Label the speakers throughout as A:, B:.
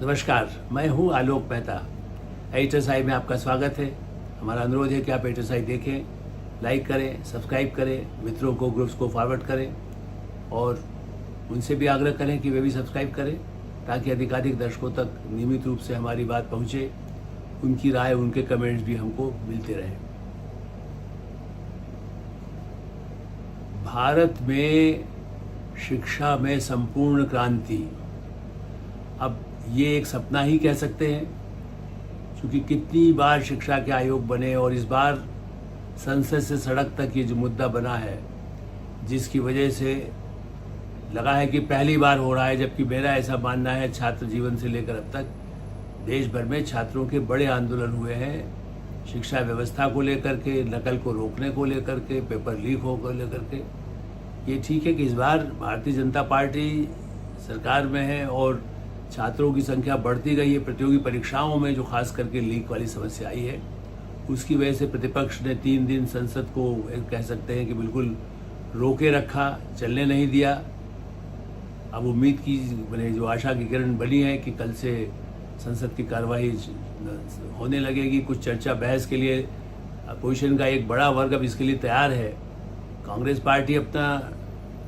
A: नमस्कार, मैं हूं आलोक मेहता। एचएसआई में आपका स्वागत है। हमारा अनुरोध है कि आप एचएसआई देखें, लाइक करें, सब्सक्राइब करें, मित्रों को, ग्रुप्स को फॉरवर्ड करें और उनसे भी आग्रह करें कि वे भी सब्सक्राइब करें ताकि अधिकाधिक दर्शकों तक नियमित रूप से हमारी बात पहुंचे, उनकी राय, उनके कमेंट्स भी हमको मिलते रहें। भारत में शिक्षा में संपूर्ण क्रांति, अब ये एक सपना ही कह सकते हैं, क्योंकि कितनी बार शिक्षा के आयोग बने और इस बार संसद से सड़क तक ये जो मुद्दा बना है, जिसकी वजह से लगा है कि पहली बार हो रहा है, जबकि मेरा ऐसा मानना है छात्र जीवन से लेकर अब तक देश भर में छात्रों के बड़े आंदोलन हुए हैं। शिक्षा व्यवस्था को लेकर के, नकल को रोकने को लेकर के, पेपर लीक हो को लेकर के। ये ठीक है कि इस बार भारतीय जनता पार्टी सरकार में है और छात्रों की संख्या बढ़ती गई है। प्रतियोगी परीक्षाओं में जो खास करके लीक वाली समस्या आई है, उसकी वजह से प्रतिपक्ष ने 3 दिन संसद को कह सकते हैं कि बिल्कुल रोके रखा, चलने नहीं दिया। अब उम्मीद की मैंने जो आशा की किरण बनी है कि कल से संसद की कार्रवाई होने लगेगी। कुछ चर्चा बहस के लिए अपोजिशन का एक बड़ा वर्ग अब इसके लिए तैयार है। कांग्रेस पार्टी अपना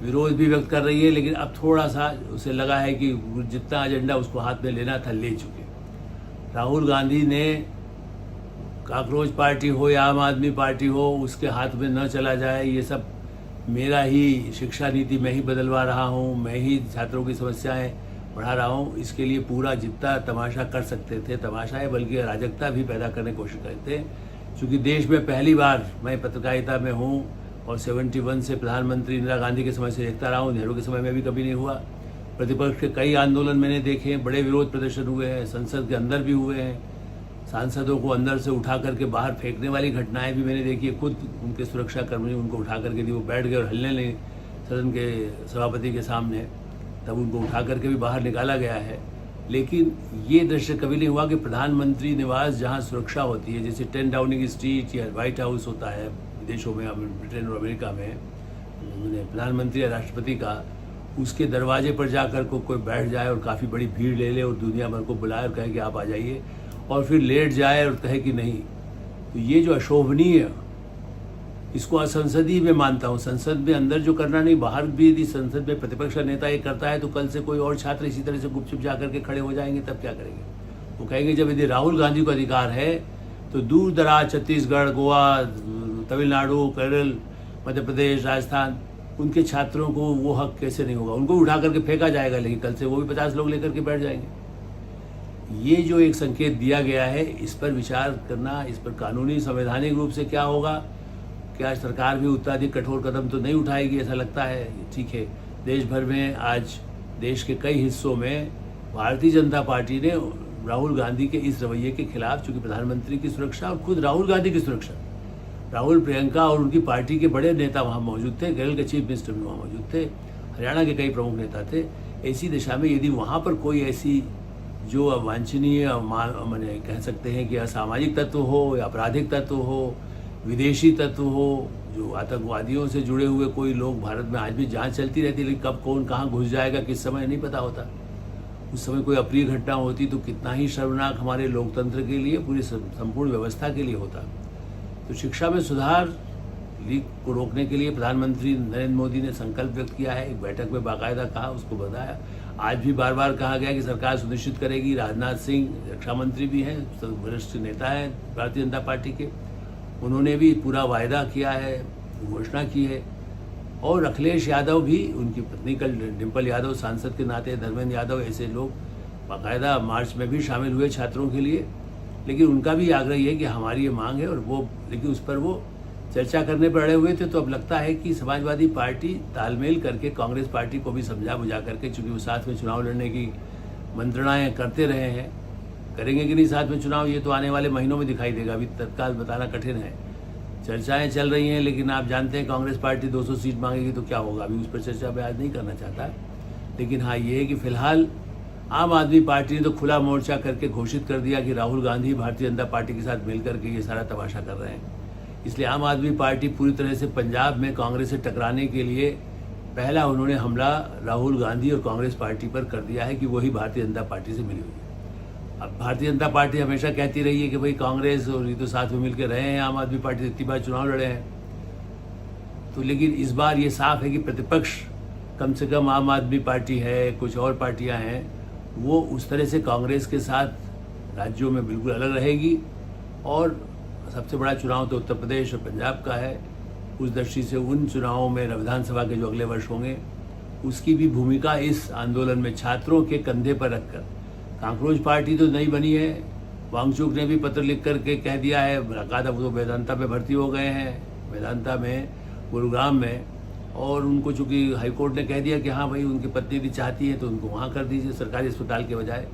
A: विरोध भी व्यक्त कर रही है, लेकिन अब थोड़ा सा उसे लगा है कि जितना एजेंडा उसको हाथ में लेना था ले चुके। राहुल गांधी ने काकरोच पार्टी हो या आम आदमी पार्टी हो, उसके हाथ में न चला जाए, ये सब मेरा ही शिक्षा नीति मैं ही बदलवा रहा हूँ, मैं ही छात्रों की समस्याएं बढ़ा रहा हूँ, इसके लिए पूरा जितना तमाशा कर सकते थे, तमाशा है बल्कि अराजकता भी पैदा करने की कोशिश करते थे। क्योंकि देश में पहली बार, मैं पत्रकारिता में हूँ और 71 से प्रधानमंत्री इंदिरा गांधी के समय से देखता रहा हूँ, नेहरू के समय में भी कभी नहीं हुआ। प्रतिपक्ष के कई आंदोलन मैंने देखे, बड़े विरोध प्रदर्शन हुए हैं, संसद के अंदर भी हुए हैं, सांसदों को अंदर से उठा करके बाहर फेंकने वाली घटनाएं भी मैंने देखी है। खुद उनके सुरक्षा कर्मी उनको उठा करके दी, वो बैठ गए और हिलने लगे सदन के सभापति के सामने, तब उनको उठा करके भी बाहर निकाला गया है। लेकिन ये दृश्य कभी नहीं हुआ कि प्रधानमंत्री निवास जहाँ सुरक्षा होती है, जैसे 10 डाउनिंग स्ट्रीट या व्हाइट हाउस होता है विदेशों में, ब्रिटेन और अमेरिका में, प्रधानमंत्री या राष्ट्रपति का, उसके दरवाजे पर जाकर को कोई बैठ जाए और काफ़ी बड़ी भीड़ ले ले और दुनिया भर को बुलाए और कहे कि आप आ जाइए, और फिर लेट जाए और कहे कि नहीं, तो ये जो अशोभनीय, इसको असंसदीय में मानता हूँ। संसद में अंदर जो करना नहीं, बाहर भी यदि संसद में प्रतिपक्ष का नेता ये करता है तो कल से कोई और छात्र इसी तरह से गुपचुप जा करके खड़े हो जाएंगे, तब क्या करेंगे? वो कहेंगे जब यदि राहुल गांधी को अधिकार है तो दूर दराज छत्तीसगढ़, गोवा, तमिलनाडु, केरल, मध्य प्रदेश, राजस्थान, उनके छात्रों को वो हक कैसे नहीं होगा? उनको उठा करके फेंका जाएगा, लेकिन कल से वो भी 50 लोग लेकर के बैठ जाएंगे। ये जो एक संकेत दिया गया है, इस पर विचार करना, इस पर कानूनी संवैधानिक रूप से क्या होगा, क्या सरकार भी उतना अधिक कठोर कदम तो नहीं उठाएगी, ऐसा लगता है। ठीक है, देश भर में आज देश के कई हिस्सों में भारतीय जनता पार्टी ने राहुल गांधी के इस रवैये के खिलाफ, चूंकि प्रधानमंत्री की सुरक्षा और खुद राहुल गांधी की सुरक्षा, राहुल, प्रियंका और उनकी पार्टी के बड़े नेता वहाँ मौजूद थे, केरल के चीफ मिनिस्टर भी वहाँ मौजूद थे, हरियाणा के कई प्रमुख नेता थे। ऐसी दिशा में यदि वहाँ पर कोई ऐसी जो अवांछनीय, मैंने कह सकते हैं कि असामाजिक तत्व हो या आपराधिक तत्व हो, विदेशी तत्व हो, जो आतंकवादियों से जुड़े हुए कोई लोग, भारत में आज भी जांच चलती रहती है, लेकिन कब कौन कहाँ घुस जाएगा किस समय नहीं पता होता। उस समय कोई अप्रिय घटना होती तो कितना ही शर्मनाक हमारे लोकतंत्र के लिए, पूरी संपूर्ण व्यवस्था के लिए होता। तो शिक्षा में सुधार, लीक को रोकने के लिए प्रधानमंत्री नरेंद्र मोदी ने संकल्प व्यक्त किया है, एक बैठक में बाकायदा कहा, उसको बताया। आज भी बार बार कहा गया कि सरकार सुनिश्चित करेगी। राजनाथ सिंह रक्षा मंत्री भी हैं, वरिष्ठ नेता हैं भारतीय जनता पार्टी के, उन्होंने भी पूरा वायदा किया है, घोषणा की है। और अखिलेश यादव भी, उनकी पत्नी कल डिम्पल यादव सांसद के नाते, धर्मेंद्र यादव, ऐसे लोग बाकायदा मार्च में भी शामिल हुए छात्रों के लिए। लेकिन उनका भी आग्रह है कि हमारी ये मांग है, और वो, लेकिन उस पर वो चर्चा करने पर अड़े हुए थे। तो अब लगता है कि समाजवादी पार्टी तालमेल करके कांग्रेस पार्टी को भी समझा बुझा करके, चूंकि वो साथ में चुनाव लड़ने की मंत्रणाएं करते रहे हैं, करेंगे कि नहीं साथ में चुनाव, ये तो आने वाले महीनों में दिखाई देगा, अभी तत्काल बताना कठिन है। चर्चाएं चल रही हैं, लेकिन आप जानते हैं कांग्रेस पार्टी 200 सीट मांगेगी तो क्या होगा, अभी उस पर चर्चा मैं आज नहीं करना चाहता। लेकिन हाँ, ये है कि फिलहाल आम आदमी पार्टी ने तो खुला मोर्चा करके घोषित कर दिया कि राहुल गांधी भारतीय जनता पार्टी के साथ मिलकर के ये सारा तमाशा कर रहे हैं। इसलिए आम आदमी पार्टी पूरी तरह से पंजाब में कांग्रेस से टकराने के लिए पहला उन्होंने हमला राहुल गांधी और कांग्रेस पार्टी पर कर दिया है कि वही भारतीय जनता पार्टी से मिली हुई है। अब भारतीय जनता पार्टी हमेशा कहती रही है कि भाई कांग्रेस और ये तो साथ में मिलकर रहे हैं, आम आदमी पार्टी से इतनी बार चुनाव लड़े हैं। तो लेकिन इस बार ये साफ है कि प्रतिपक्ष, कम से कम आम आदमी पार्टी है, कुछ और पार्टियां हैं, वो उस तरह से कांग्रेस के साथ राज्यों में बिल्कुल अलग रहेगी। और सबसे बड़ा चुनाव तो उत्तर प्रदेश और पंजाब का है। उस दृष्टि से उन चुनावों में विधानसभा के जो अगले वर्ष होंगे, उसकी भी भूमिका इस आंदोलन में छात्रों के कंधे पर रखकर, कांग्रेस पार्टी तो नहीं बनी है, वांगचुक ने भी पत्र लिख करके कह दिया है, कहा था वो तो वेदांता में भर्ती हो गए हैं, वेदांता में गुरुग्राम में, और उनको चूंकि हाईकोर्ट ने कह दिया कि हाँ भाई उनकी पत्नी भी चाहती है तो उनको वहाँ कर दीजिए सरकारी अस्पताल के बजाय।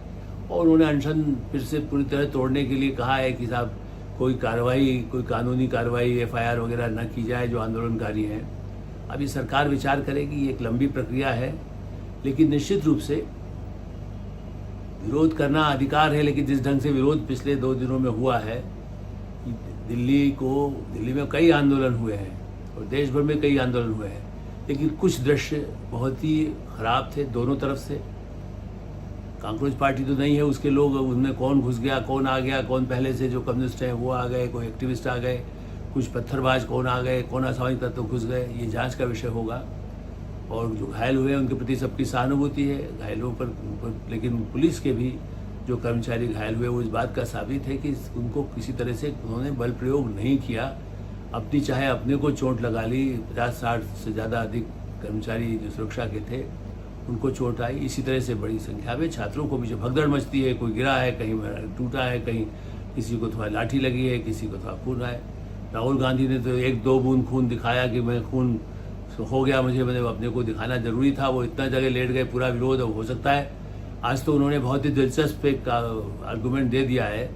A: और उन्होंने अनशन फिर से पूरी तरह तोड़ने के लिए कहा है कि साहब कोई कार्रवाई, कोई कानूनी कार्रवाई, FIR वगैरह न की जाए जो आंदोलनकारी हैं। अभी सरकार विचार करेगी, ये एक लंबी प्रक्रिया है, लेकिन निश्चित रूप से विरोध करना अधिकार है। लेकिन जिस ढंग से विरोध पिछले 2 दिनों में हुआ है, दिल्ली में कई आंदोलन हुए हैं और देश भर में कई आंदोलन हुए हैं, लेकिन कुछ दृश्य बहुत ही खराब थे दोनों तरफ से। कांग्रेस पार्टी तो नहीं है, उसके लोग, उनमें कौन घुस गया, कौन आ गया, कौन पहले से जो कम्युनिस्ट हैं वो आ गए, कोई एक्टिविस्ट आ गए, कुछ पत्थरबाज कौन आ गए, कौन असामाजिक तत्व घुस गए, ये जांच का विषय होगा। और जो घायल हुए हैं उनके प्रति सबकी सहानुभूति है, घायलों पर। लेकिन पुलिस के भी जो कर्मचारी घायल हुए, वो इस बात का साबित है कि उनको किसी तरह से उन्होंने बल प्रयोग नहीं किया, अपनी चाहे अपने को चोट लगा ली। 50-60 से ज़्यादा अधिक कर्मचारी जो सुरक्षा के थे उनको चोट आई। इसी तरह से बड़ी संख्या में छात्रों को भी जो भगदड़ मचती है, कोई गिरा है, कहीं टूटा है, कहीं किसी को थोड़ा लाठी लगी है, किसी को थोड़ा खून आए। राहुल गांधी ने तो 1-2 बूंद खून दिखाया कि मैं खून हो गया मुझे, मैंने अपने को दिखाना जरूरी था, वो इतना जगह लेट गए, पूरा विरोध हो सकता है। आज तो उन्होंने बहुत ही दिलचस्प एक आर्गूमेंट दे दिया है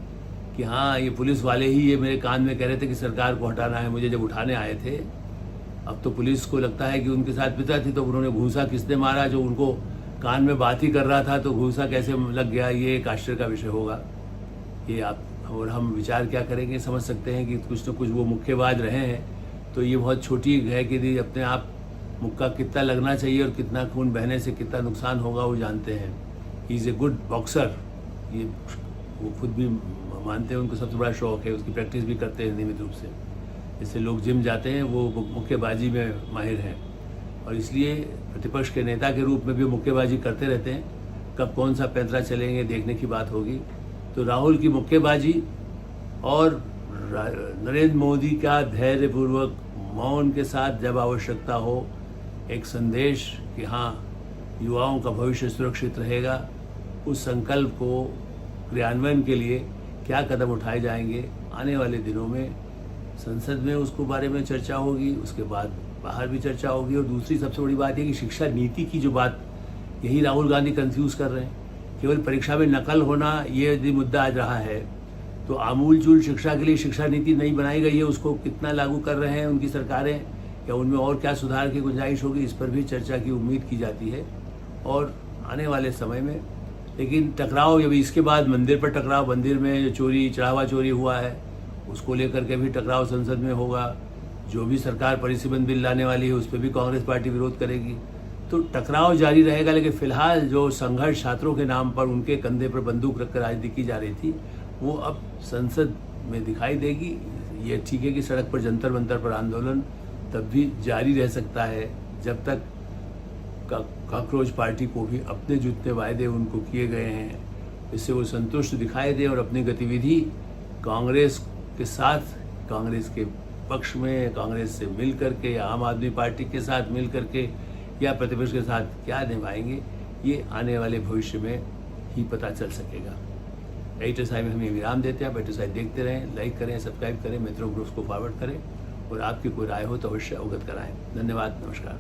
A: कि हाँ ये पुलिस वाले ही ये मेरे कान में कह रहे थे कि सरकार को हटाना है, मुझे जब उठाने आए थे। अब तो पुलिस को लगता है कि उनके साथ पिता थी, तो उन्होंने घूंसा किसने मारा, जो उनको कान में बात ही कर रहा था तो घूंसा कैसे लग गया, ये एक आश्चर्य का विषय होगा। ये आप और हम विचार क्या करेंगे, समझ सकते हैं कि कुछ न कुछ वो मुक्केबाज रहे हैं, तो ये बहुत छोटी है कि अपने आप मुक्का कितना लगना चाहिए और कितना खून बहने से कितना नुकसान होगा वो जानते हैं। He is a good boxer, ये वो खुद भी मानते हैं, उनको सबसे बड़ा शौक है, उसकी प्रैक्टिस भी करते हैं नियमित रूप से। जैसे लोग जिम जाते हैं, वो मुक्केबाजी में माहिर हैं, और इसलिए प्रतिपक्ष के नेता के रूप में भी मुक्केबाजी करते रहते हैं। कब कौन सा पैंतरा चलेंगे देखने की बात होगी। तो राहुल की मुक्केबाजी और नरेंद्र मोदी का धैर्यपूर्वक मौन के साथ जब आवश्यकता हो एक संदेश कि हाँ युवाओं का भविष्य सुरक्षित रहेगा, उस संकल्प को क्रियान्वयन के लिए क्या कदम उठाए जाएंगे आने वाले दिनों में संसद में, उसको बारे में चर्चा होगी, उसके बाद बाहर भी चर्चा होगी। और दूसरी सबसे बड़ी बात है कि शिक्षा नीति की जो बात, यही राहुल गांधी कंफ्यूज कर रहे हैं। केवल परीक्षा में नकल होना ये यदि मुद्दा आज रहा है, तो आमूलचूल शिक्षा के लिए शिक्षा नीति नहीं बनाई गई है, उसको कितना लागू कर रहे हैं उनकी सरकारें, या उनमें और क्या सुधार की गुंजाइश होगी, इस पर भी चर्चा की उम्मीद की जाती है। और आने वाले समय में लेकिन टकराव, अभी इसके बाद मंदिर पर टकराव, मंदिर में जो चोरी, चढ़ावा चोरी हुआ है उसको लेकर के भी टकराव संसद में होगा। जो भी सरकार परिसीमन बिल लाने वाली है उस पर भी कांग्रेस पार्टी विरोध करेगी। तो टकराव जारी रहेगा, लेकिन फिलहाल जो संघर्ष छात्रों के नाम पर उनके कंधे पर बंदूक रखकर आज की जा रही थी, वो अब संसद में दिखाई देगी। ये ठीक है कि सड़क पर जंतर मंतर पर आंदोलन तब भी जारी रह सकता है जब तक कांग्रेस पार्टी को भी अपने जितने वायदे उनको किए गए हैं इससे वो संतुष्ट दिखाई दे और अपनी गतिविधि कांग्रेस के साथ, कांग्रेस के पक्ष में, कांग्रेस से मिल करके या आम आदमी पार्टी के साथ मिल करके या प्रतिपक्ष के साथ क्या निभाएंगे, ये आने वाले भविष्य में ही पता चल सकेगा। एडिटर साहब में हम ये विराम देते हैं। आप एडिटर साहब देखते रहें, लाइक करें, सब्सक्राइब करें, मित्रों ग्रुप्स को फॉरवर्ड करें और आपकी कोई राय हो तो अवश्य अवगत कराएं। धन्यवाद, नमस्कार।